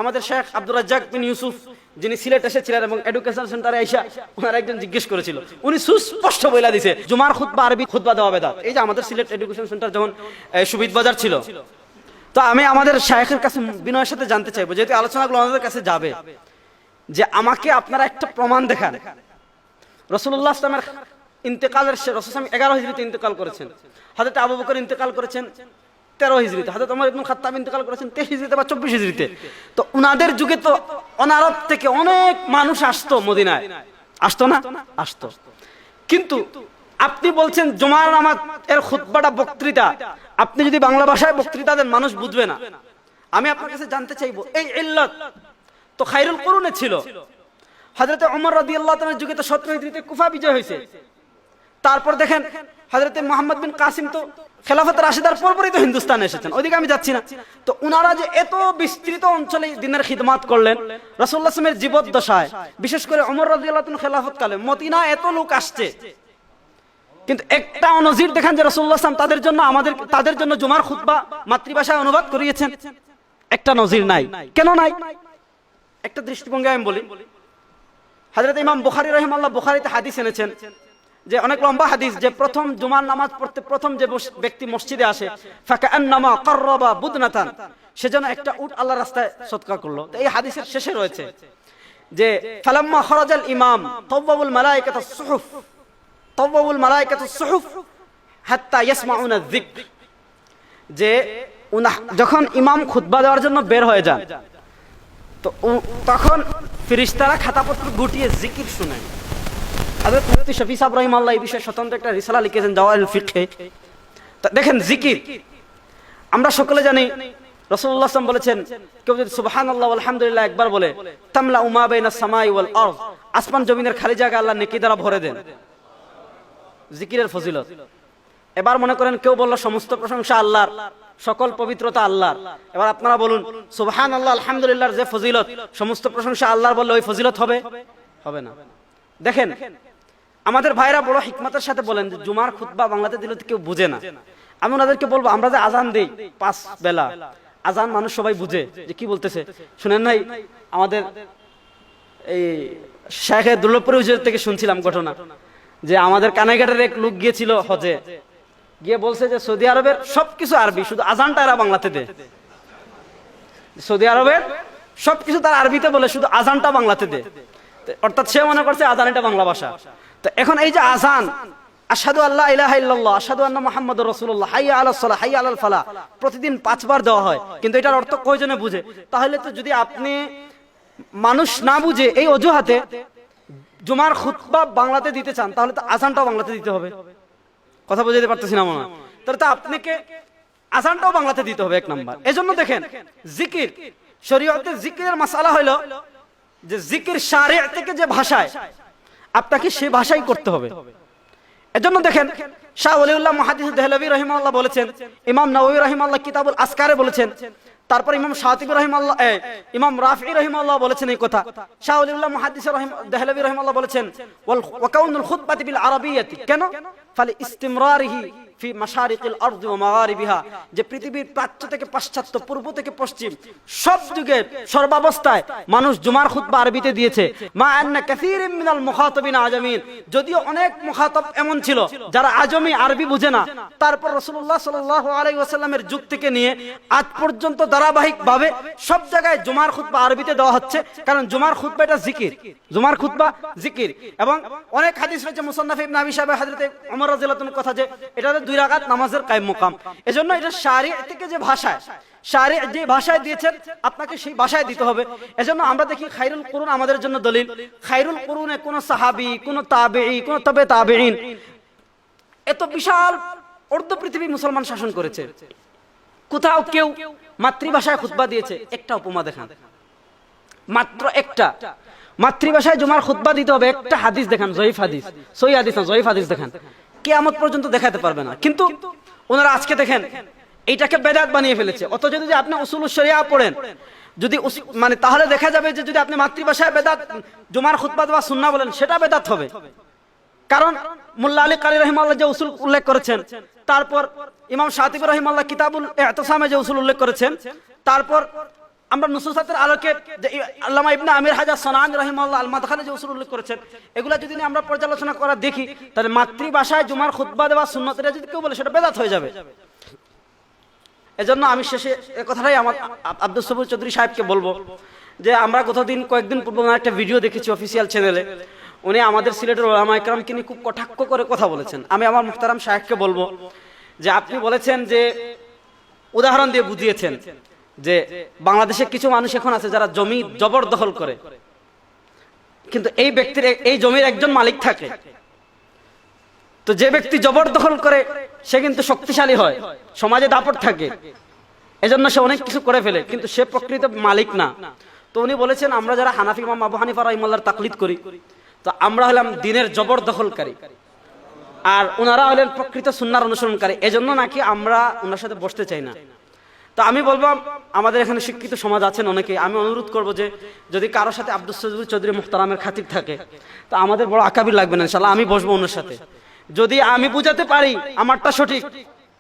আমাদের শেখ আব্দুর রাজ্জাক বিন ইউসুফ যিনি সিলেট এসেছিলেন এবং এডুকেশন সেন্টারে আইসা ওনার একজন জিজ্ঞেস করেছিল, উনি সুস্পষ্ট বলে দিয়েছে জুমার খুতবা আরবি খুতবা দেওয়া বেদাত। এই যে আমাদের সিলেট এডুকেশন সেন্টার যখন সুবিদ বাজার ছিল, তো আমি আমাদের শেখের কাছে বিনয়ের সাথে জানতে চাইবো, যেহেতু আলোচনাগুলো আমাদের কাছে যাবে, যে আমাকে আপনারা একটা প্রমাণ দেখান রাসূলুল্লাহ সাল্লাল্লাহু আলাইহি ওয়াসাল্লামের ইন্তেকালের, রাসূল 11 হিজরিতে ইন্তেকাল করেছেন, হযরত আবু বকর ইন্তেকাল করেছেন 13 হিজরিতে, হযরত ওমর ইবনে খাত্তাব ইন্তেকাল করেছেন 23 হিজরিতে বা 24 হিজরিতে। তো উনাদের যুগে তো অনারব থেকে অনেক মানুষ আসতো মদিনায়, আসতো না? আসতো। কিন্তু আপনি বলছেন জুমার নামাজ এর খুতবাটা বক্তৃতা, আপনি যদি বাংলা ভাষায় বক্তৃতা দেন মানুষ বুঝবে না। আমি আপনার কাছে জানতে চাইবো, এই ইল্লত তো খায়রুল কুরুনে ছিল। হযরত ওমর রাদিয়াল্লাহু তাআলার যুগে তো 17 হিজরিতে কুফা বিজয় হয়েছে। তারপর দেখেন হযরত মুহাম্মদ বিন কাসিম তো খেলাফত রাশিদার পরপরই তো হিন্দুস্তানে এসেছেন, ওইদিকে আমি যাচ্ছি না। তো উনারা যে এত বিস্তৃত অঞ্চলে দিনের খিদমাত করলেন রাসূলুল্লাহ সাল্লাল্লাহু আলাইহি ওয়াসাল্লামের জীবদ্দশায়, বিশেষ করে ওমর রাদিয়াল্লাহু তাআলা খেলাফত কালে মদিনা এত লোক আসছে, কিন্তু একটা নজির দেখেন যে রাসূলুল্লাহ সাল্লাল্লাহু আলাইহি ওয়াসাল্লাম তাদের জন্য জুমার খুতবা মাতৃভাষায় অনুবাদ করিয়েছেন? একটা নজির নাই। কেন নাই? একটা দৃষ্টিভঙ্গি আমি বলি। হযরত ইমাম বুখারী রাহিমাহুল্লাহ বুখারীতে হাদিস এনেছেন, যে অনেক লম্বা হাদিস, যে প্রথম জুমার নামাজ পড়তে প্রথম যে ব্যক্তি মসজিদে আসে ফাকান্নামা কাররাবা বুদনাতান, সেজন্য একটা উট আল্লাহর রাস্তায় সদকা করলো। তো এই হাদিসের শেষে রয়েছে যে ফালাম্মা খরাজাল ইমাম তাওয়াবুল মালায়েকাতুস সুহুফ, তাওয়াবুল মালায়েকাতুস সুহুফ হাত্তা ইয়াসমাউনা যিকর, যে যখন ইমাম খুতবা দেওয়ার জন্য বের হয়ে যান তো তখন ফেরেশতারা খাতাপত্র গুটিয়ে জিকির শুনেন। হযরত মুফতি শফি সাহেব রাহিমাহুল্লাহ এই বিষয়ে স্বতন্ত্র একটা রিসালা লিখেছেন জাওয়াহিরুল ফিকহে। দেখেন জিকির আমরা সকলে জানি, রাসূলুল্লাহ সাল্লাল্লাহু আলাইহি ওয়াসাল্লাম বলেছেন, কেউ যদি সুবহানাল্লাহ ওয়া আলহামদুলিল্লাহ একবার বলে তামলা মা বাইনাস সামাই ওয়াল আরদ, আসমান জমিনের খালি জায়গা আল্লাহ নেকি দ্বারা ভরে দেন। জিকিরের ফজিলত। এবার মনে করেন কেউ বলল সমস্ত প্রশংসা আল্লাহর, সকল পবিত্রতা আল্লাহর, এবার আপনারা বলুন সুবহানাল্লাহ আলহামদুলিল্লাহর যে ফজিলত, সমস্ত প্রশংসা আল্লাহর বললে ওই ফজিলত হবে? হবে না। দেখেন আমাদের ভাইরা বড় হিকমতের সাথে বলেন যে জুমার খুতবা বাংলাতে দিলে তো কেউ বুঝে না। আমি ওনাদেরকে বলবো, আমরা যে আজান দেই 5 বেলা, আজান মানুষ সবাই বুঝে যে কি বলতেছে। শুনেন নাই আমাদের এই শেখের দুর্লভপুর হুজুর থেকে শুনছিলাম ঘটনা, যে আমাদের কানাইঘাটের এক লোক গিয়েছিল হজে, গিয়ে বলছে যে সৌদি আরবের সবকিছু আরবি, শুধু আজানটা এরা বাংলাতে দেয়। সৌদি আরবের সবকিছু তার আরবিতে বলে, শুধু আজানটা বাংলাতে দেয়। অর্থাৎ সে মনে করছে আজান এটা বাংলা ভাষা। তো এখন এই যে আজান আশহাদু আল্লা ইলাহা ইল্লাল্লাহ আশহাদু আন্না মুহাম্মাদুর রাসূলুল্লাহ হাইয়া আলাস সালাহ হাইয়া আলাল ফালাহ প্রতিদিন 5 বার দেওয়া হয়, কিন্তু এটার অর্থ কয়জনে বুঝে? তাহলে তো যদি আপনি মানুষ না বুঝে এই অজুহাতে জুমার খুতবা বাংলাতে দিতে চান, তাহলে তো আজানটাও বাংলাতে দিতে হবে। কথা বুঝাতে পারতেছি না মনে হয়? তাহলে তো আপনাকে আজানটাও বাংলাতে দিতে হবে, 1 নাম্বার। এজন্য দেখেন জিকির, শরীয়তের জিকিরের মাসালা হলো যে জিকির শারিআ থেকে যে ভাষায়, আপনাকে সেই ভাষাই করতে হবে। এজন্য দেখেন শাহ ওলিউল্লাহ মুহাদ্দিস দেহলভী রাহিমাহুল্লাহ বলেছেন, ইমাম নববী রাহিমাহুল্লাহ কিতাবুল আসকারে বলেছেন, তারপর ইমাম শাতিবী রাহিমাহুল্লাহ ইমাম রাফি রাহিমাহুল্লাহ বলেছেন এই কথা। শাহ ওলিউল্লাহ মুহাদ্দিস দেহলভী রাহিমাহুল্লাহ বলেছেন ওয়া কাউনুল খুতবাতি বিল আরাবিয়াতি, কেন? ফালি ইস্তিমরারিহি ফি মাশারিকিল আরদি ওয়া মাগারিবিহা, যে পৃথিবীর প্রাচ্য থেকে পাশ্চাত্য, পূর্ব থেকে পশ্চিম সব যুগে সর্বাবস্থায় মানুষ জুমার খুতবা আরবিতে দিয়েছে। মা আন্না কাসীরিম মিনাল মুখাতাবিন আজামিন, যদিও অনেক মুখাতাব এমন ছিল যারা আজমি, আরবি বুঝে না, তারপর রাসূলুল্লাহ সাল্লাল্লাহু আলাইহি ওয়াসাল্লামের যুগ থেকে নিয়ে আজ পর্যন্ত ধারাবাহিকভাবে সব জায়গায় জুমার খুতবা আরবিতে দেওয়া হচ্ছে, কারণ জুমার খুতবা এটা জিকির, জুমার খুতবা জিকির। এবং অনেক হাদিস রয়েছে মুসান্নাফ ইবনে আবি শাইবা হযরত ওমর রাদিয়াল্লাহু আনহু কথা, যে এটা 2 রাকাত নামাজের কায়েম মুকাম। এজন্য এটা শারিআ থেকে যে ভাষায়, শারিআ যে ভাষায় দিয়েছেন আপনাকে সেই ভাষায় দিতে হবে। এজন্য আমরা দেখি খায়রুল কুরুন আমাদের জন্য দলিল। খায়রুল কুরুনে কোন সাহাবী, কোন তাবেঈ, কোন তবে তাবেঈন, এত বিশাল অর্ধ পৃথিবী মুসলমান শাসন করেছে, কোথাও কেউ মাতৃভাষায় খুতবা দিয়েছে? একটা উপমা দেখান, মাত্র একটা। মাতৃভাষায় জুমার খুতবা দিতে হবে, একটা হাদিস দেখান, জয়ীফ হাদিস, সহিহ হাদিস না, জয়ীফ হাদিস দেখান, কিয়ামত পর্যন্ত দেখাতে পারবে না। কিন্তু ওনারা আজকে দেখেন এইটাকে বেদাত বানিয়ে ফেলেছে। অথচ যদি আপনি উসুলুশ শরিয়া পড়েন, যদি মানে তাহলে দেখা যাবে যে যদি আপনি মাতৃভাষায় বেদাত জুমার খুতবা দেওয়া সুন্নাহ বলেন, সেটা বেদাত হবে। কারণ মোল্লা আলী কারি রাহিমাহুল্লাহ যে উসুল উল্লেখ করেছেন, তারপর ইমাম শাতিবী রাহিমাহুল্লাহ কিতাবুল ইতিসামে যে উসুল উল্লেখ করেছেন, তারপর আমরা নুসুসাতের আলোকে যে আল্লামা ইবনে আমির হাজার সনান রাহিমাহুল্লাহ আল মাদখালে যে উসুল উল্লেখ করেছেন, এগুলা যদি আমরা পর্যালোচনা করা দেখি, তাহলে মাতৃভাষায় জুমার খুতবা দেওয়া সুন্নত, এটা যদি কেউ বলে সেটা বেদাত হয়ে যাবে। এজন্য আমি শেষে এই কথাটাই আমার আব্দুল সবুর চৌধুরী সাহেবকে বলবো যে আমরা কয়েকদিন পূর্বে একটা ভিডিও দেখেছি অফিসিয়াল চ্যানেলে, উনি আমাদের সিলেটের ওলামা ইকরামকে নিয়ে খুব কটাক্ষ করে কথা বলেছেন। আমি আমার মুহতারাম শায়েখকে বলবো যে আপনি বলেছেন যে উদাহরণ দিয়ে বুঝিয়েছেন যে বাংলাদেশে কিছু মানুষ এখন আছে যারা জমি জবরদখল করে, কিন্তু এই ব্যক্তির এই জমির একজন মালিক থাকে। তো যে ব্যক্তি জবরদখল করে সে কিন্তু শক্তিশালী হয়, সমাজে দাপট থাকে, এজন্য সে অনেক কিছু করে ফেলে, কিন্তু সে প্রকৃত মালিক না। তো উনি বলেছেন আমরা যারা হানাফি ইমাম আবু হানিফা রাহিমাহুল্লাহর তাকলিদ করি, তো আমরা হলাম দ্বীনের জবরদখলকারী, আর ওনারা হলেন প্রকৃত সুন্নাহর অনুসরণকারী, এজন্য নাকি আমরা ওনার সাথে বসতে চাই না। তো আমি বলবো আমাদের এখানে শিক্ষিত সমাজ আছেন অনেকে, আমি অনুরোধ করবো যে যদি কারোর সাথে আব্দুল সবুর চৌধুরী মুহতারামের খাতির থাকে, তো আমাদের বড় আকাবির লাগবে না, ইনশাআল্লাহ আমি বসবো ওনার সাথে। যদি আমি বুঝাতে পারি আমারটা সঠিক,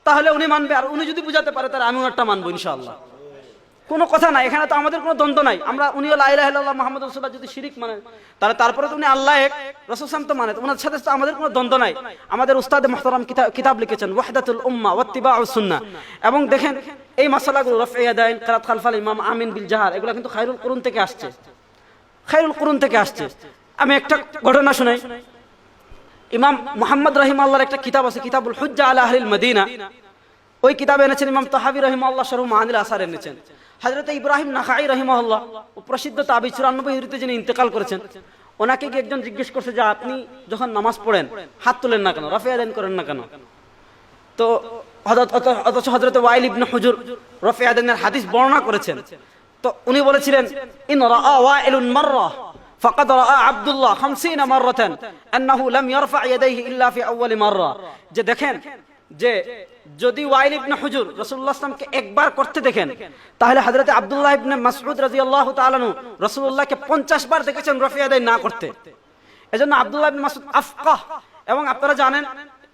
তাহলে উনি মানবে, আর উনি যদি বুঝাতে পারে তাহলে আমি ওনারটা মানবো ইনশাআল্লাহ। কোনো কথা নাই, এখানে তো আমাদের কোনো দ্বন্দ্ব নাই। আমরা উনিও লা ইলাহা ইল্লাল্লাহ মুহাম্মাদুর রাসূলুল্লাহ যদি শিরিক মানে, তারপরে তো উনি আল্লাহ এক, রাসূল সাল্লাল্লাহু আলাইহি ওয়াসাল্লাম তো মানে, ওনার সাথে তো আমাদের কোনো দ্বন্দ্ব নাই। আমাদের উস্তাদ মুহতারাম কিতাব লিখেছেন ওয়াহদাতুল উম্মাহ ওয়াত্তিবাউস সুন্নাহ, এবং দেখেন এই মাসালাগুলো রফে ইয়াদাইন, কিরাত খালফাল ইমাম, আমিন বিল জাহার, এগুলো কিন্তু খায়রুল কুরুন থেকে আসছে, খায়রুল কুরুন থেকে আসছে। আমি একটা ঘটনা শুনাই। ইমাম মুহাম্মদ রাহিমাহুল্লাহর একটা কিতাব আছে, কিতাবুল হুজ্জা আলা আহলিল মদিনা, ওই কিতাবে এনেছেন ইমাম তাহাবী রাহিমাহুল্লাহ শরহ মাআনিল আসার এনেছেন। হযরত ইব্রাহিম নাখাই রাহিমাহুল্লাহ প্রসিদ্ধ তাবী 94 হিজরিতে যিনি ইন্তেকাল করেছেন, ওনাকে কি একজন জিজ্ঞেস করছে যে আপনি যখন নামাজ পড়েন হাত তোলেন না কেন, রফে আদান করেন না কেন? তো অথচ হযরত ওয়াইল ইবনে হুজুর রফে আদানের হাদিস বর্ণনা করেছেন। তো উনি বলেছিলেন ইন রাআ ওয়াইলুন মাররা ফাকাদ রাআ আব্দুল্লাহ 50 মাররাতান আন্নাহু লাম ইয়ারফা ইয়াদাইহি ইল্লা ফি আউয়ালি মাররা, যে দেখেন যে যদি ওয়াইল ইবনে হুজুর রাসূলুল্লাহ সাল্লাল্লাহু আলাইহি ওয়াসাল্লামকে একবার করতে দেখেন, তাহলে হযরত আব্দুল্লাহ ইবনে মাসউদ রাদিয়াল্লাহু তাআলা আনহু রাসূলুল্লাহকে 50 বার দেখেছেন রফি আদায় না করতে। এজন্য আব্দুল্লাহ ইবনে মাসউদ আফকাহ, এবং আপনারা জানেন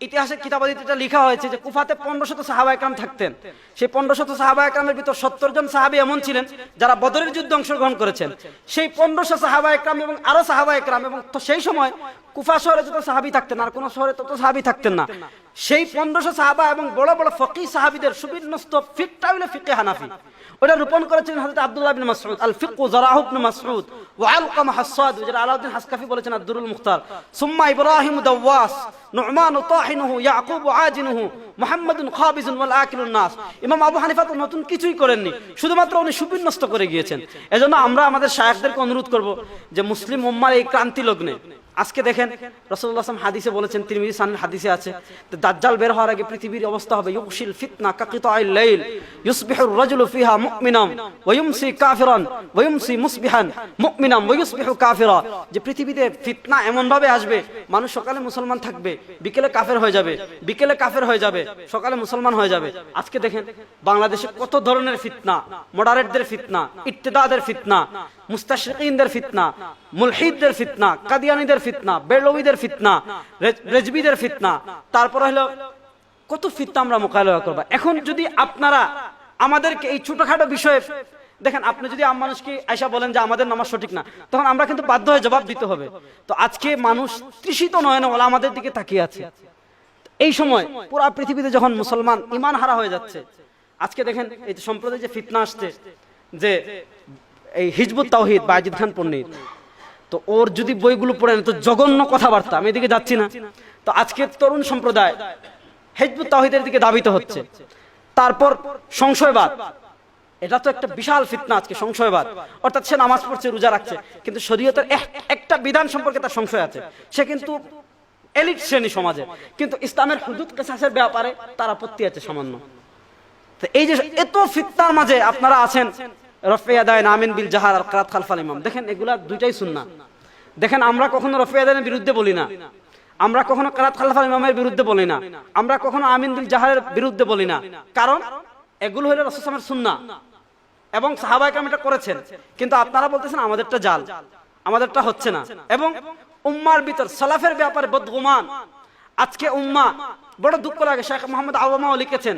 ইতিহাসের কিতাবাদিতে এটা লেখা হয়েছে যে কুফাতে 1500 সাহাবা একরাম থাকতেন। সেই 1500 সাহাবা একরামের ভিতর 70 জন সাহাবী এমন ছিলেন যারা বদরের যুদ্ধে অংশগ্রহণ করেছেন। সেই 1500 সাহাবা একরাম এবং আরো সাহাবা একরাম, এবং তো সেই সময় কুফা শহরে যত সাহাবী থাকতেন আর কোন শহরে তত সাহাবী থাকতেন না, সেই 1500 সাহাবা এবং বড় বড় ফকিহ সাহাবীদের সুবিন্যস্ত ফিকটা হলো ফিকহে হানাফি, ওটা রূপণ করেছেন হযরত আব্দুল্লাহ ইবনে মাসউদ। আল ফিকহু যারাহু ইবনে মাসউদ ওয়া আলকামা হাসাদ, যেটা আলাউদ্দিন হাসকাফি বলেছেন আদ-দুরুল মুখতার। সুম্মা ইব্রাহিম দাওয়াস, নু'মান তাহিনুহু, ইয়াকুব আজিনুহু, মুহাম্মাদুন খাবিজুন ওয়াল আকিলুন নাস। ইমাম আবু হানিফা তো নতুন কিছুই করেননি, শুধুমাত্র উনি সুবিন্যস্ত করে গিয়েছেন। এজন্য আমরা আমাদের শায়েখদেরকে অনুরোধ করব যে মুসলিম উম্মার এই ক্রান্তি লগ্নে আজকে দেখেন রাসূলুল্লাহ সাল্লাল্লাহু আলাইহি ওয়াসাল্লাম হাদিসে বলেছেন, তিরমিজি সানের হাদিসে আছে, দাজ্জাল বের হওয়ার আগে পৃথিবীর অবস্থা হবে ইউশিল ফিতনা কাকিতাইল লাইল ইউসবিহুর রাজুলু ফিহা মুমিনান ওয়া ইউমসি কাফিরান ওয়া ইউমসি মুসবিহান মুমিনান ওয়া ইউসবিহু কাফিরা, যে পৃথিবীতে ফিতনা এমন ভাবে আসবে মানুষ সকালে মুসলমান থাকবে, বিকেলে কাফের হয়ে যাবে, বিকেলে কাফের হয়ে যাবে, সকালে মুসলমান হয়ে যাবে। আজকে দেখেন বাংলাদেশে কত ধরনের ফিতনা, মডারেটদের ফিতনা, ইত্তেদাদের ফিতনা, মুস্তাশরিকিনদের ফিতনা, মুলহিদদের ফিতনা, কাদিয়ানীদের ফিতনা, বেরলভীদের ফিতনা, রেজবিদের ফিতনা, তারপর হলো কত ফিতনা আমরা মোকাবেলা করব। এখন যদি আপনারা আমাদেরকে এই ছোটখাটো বিষয়ে দেখেন, আপনি যদি মানুষকে আয়সা বলেন যে আমাদের নামাজ সঠিক না, তখন আমরা কিন্তু বাধ্য হয়ে জবাব দিতে হবে। তো আজকে মানুষ তৃষিত নয়নে ওলা আমাদের দিকে তাকিয়ে আছে। এই সময় পুরা পৃথিবীতে যখন মুসলমান ঈমান হারা হয়ে যাচ্ছে, আজকে দেখেন এই সম্প্রদায় যে ফিতনা আসছে, যে এই হিজবুত তাওহীদ বাজিদ খান পন্ডিত, তো ওর যদি বইগুলো পড়েন তো জঘন্য কথাবার্তা, আমি এদিকে যাচ্ছি না। তো আজকে তরুণ সম্প্রদায় হিজবুত তাওহীদের দিকে ধাবিত হচ্ছে। তারপর সংশয়বাদ, এটা তো একটা বিশাল ফিতনা আজকে, সংশয়বাদ, অর্থাৎ সে নামাজ পড়ছে, রোজা রাখছে, কিন্তু শরীয়তের একটা বিধান সম্পর্কে তার সংশয় আছে, সে কিন্তু এলিট শ্রেণী সমাজে, কিন্তু ইসলামের হুদুদ কিসাসের ব্যাপারে তার আপত্তি আছে সামান্য। তো এই যে এত ফিতনার মাঝে আপনারা আছেন, রফে আদান, আমিন বিল জাহার আর কিরাত খালফাল ইমাম, দেখেন এগুলা দুইটাই সুন্নাহ। দেখেন আমরা কখনো রফে আদানের বিরুদ্ধে বলি না, আমরা কখনো কিরাত খালফাল ইমামের বিরুদ্ধে বলি না, আমরা কখনো আমিন বিল জাহারের বিরুদ্ধে বলি না, কারণ এগুলো হলো রাসূল সাল্লাল্লাহু আলাইহি ওয়াসাল্লামের সুন্নাহ এবং সাহাবায়ে কেরাম এটা করেছেন। কিন্তু আপনারা বলতেছেন আমাদেরটা জাল, আমাদেরটা হচ্ছে না, এবং উম্মার ভিতর সালাফের ব্যাপারে বদগুমান। আজকে উম্মাহ বড় দুঃখ লাগে, শেখ মুহাম্মদ আওয়ামাও লিখেছেন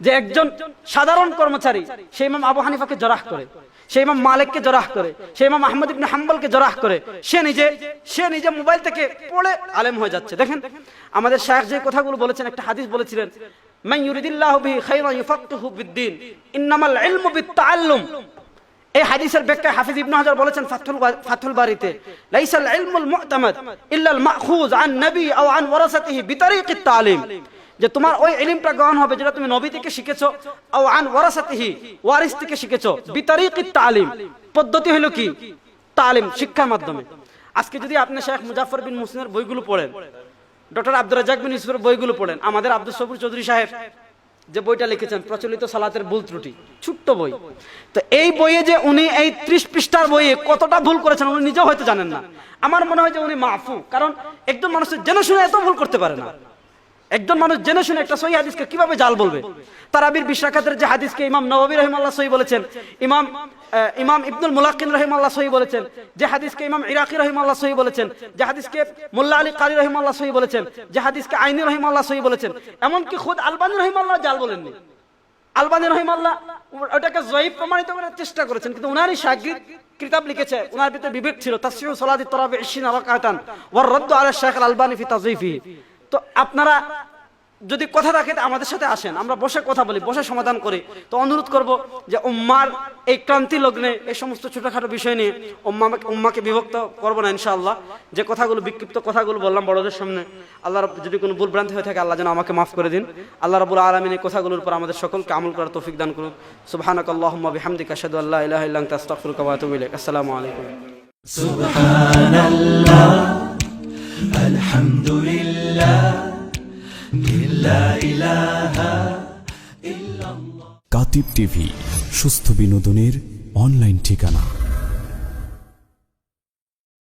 যে একজন সাধারণ কর্মচারী সেই ইমাম আবু হানিফাকে জরাহ করে, সে ইমাম মালিককে জরাহ করে, সে ইমাম আহমদ ইবনে হাম্বলকে জরাহ করে, সে নিজে মোবাইল থেকে পড়ে আলেম হয়ে যাচ্ছে। দেখেন আমাদের শায়খ যে কথাগুলো বলেছেন, একটা হাদিস বলেছিলেন, মান ইউরিদিল্লাহু বিহি খায়রান ইউফাক্কিহু বিদ্দিন ইন্নামাল ইলমু বিত্তাআল্লুম। এই হাদিসের ব্যাখ্যায় হাফিজ ইবনে হাজার বলেছেন ফাথুল বারীতে, লাইসাল ইলমুল মু'তামাদ ইল্লাল মাখুজ আন নবী আও আন ওয়ারাসাতিহি বিতারিকিত তালিম, যে তোমার ওই ইলমটা গ্রহণ হবে যেটা তুমি নবী থেকে শিখেছো, আও আন ওয়ারাসাতিহি ওয়ারিস থেকে শিখেছো, বিতারিকিত তালিম, পদ্ধতি হলো কি তালিম, শিক্ষার মাধ্যমে। আজকে যদি আপনি শেখ মুজাফফর বিন মুহসিনের বইগুলো পড়েন, ডক্টর আব্দুর রাজ্জাক বিন ইউসুফের বইগুলো পড়েন, আমাদের আব্দুল সবুর চৌধুরী সাহেব যে বইটা লিখেছেন প্রচলিত সালাতের ভুল ত্রুটি, ছোট্ট বই, তো এই বইয়ে যে উনি এই 30 পৃষ্ঠার বইয়ে কতটা ভুল করেছেন উনি নিজেও হয়তো জানেন না। আমার মনে হয় যে উনি মাফু, কারণ একজন মানুষের জেনে শুনে এত ভুল করতে পারে না। একজন মানুষ জেনে শুনে একটা সহিহ হাদিসকে কিভাবে জাল বলবে? তারাবির 20 রাকাতের যে হাদিসকে ইমাম নববী রাহিমাহুল্লাহ সহিহ বলেছেন, ইমাম ইবনুল মুলাক্কিন রাহিমাহুল্লাহ সহিহ বলেছেন, যে হাদিসকে ইমাম ইরাকি রাহিমাহুল্লাহ সহিহ বলেছেন, যে হাদিসকে মোল্লা আলী কারি রাহিমাহুল্লাহ সহিহ বলেছেন, যে হাদিসকে আইনি রাহিমাহুল্লাহ সহিহ বলেছেন, এমনকি খুদ আলবানী রাহিমাহুল্লাহ জাল বলেননি। আলবানী রাহিমাহুল্লাহ ওটাকে জয়ীফ প্রমাণিত করার চেষ্টা করেছেন, কিন্তু উনারই শাগির কিতাব লিখেছে, উনার ভিতরে বিবেক ছিল, তাসসিহু সালাতি তারাবি 20 রাকাতান ওয়ার রাদ্দু আলা শাইখ আল আলবানী ফি তাযয়ীফি। তো আপনারা যদি কথা থাকে আমাদের সাথে আসেন, আমরা বসে কথা বলি, বসে সমাধান করি। তো অনুরোধ করব যে উম্মার এই ক্রান্তি লগ্নে এই সমস্ত ছোটখাটো বিষয় নিয়ে উম্মাকে বিভক্ত করবো না ইনশাআল্লাহ। যে কথাগুলো বিক্ষিপ্ত কথাগুলো বললাম বড়দের সামনে, আল্লাহ যদি কোনো ভুল ভ্রান্তি হয়ে থাকে আল্লাহ যেন আমাকে মাফ করে দিন। আল্লাহ রাব্বুল আলামিন এই কথাগুলোর উপর আমাদের সকলকে আমল করার তৌফিক দান করুন। সুবহানাকাল্লাহুম্মা বিহামদিকা আশহাদু আল্লা ইলাহা ইল্লা আনতা আস্তাগফিরুকা ওয়া আতুবু ইলাইক। আসসালামু আলাইকুম। সুবহানাল্লাহ, আলহামদুলিল্লাহ, কাতিব টিভি, সুস্থ বিনোদনের অনলাইন ঠিকানা।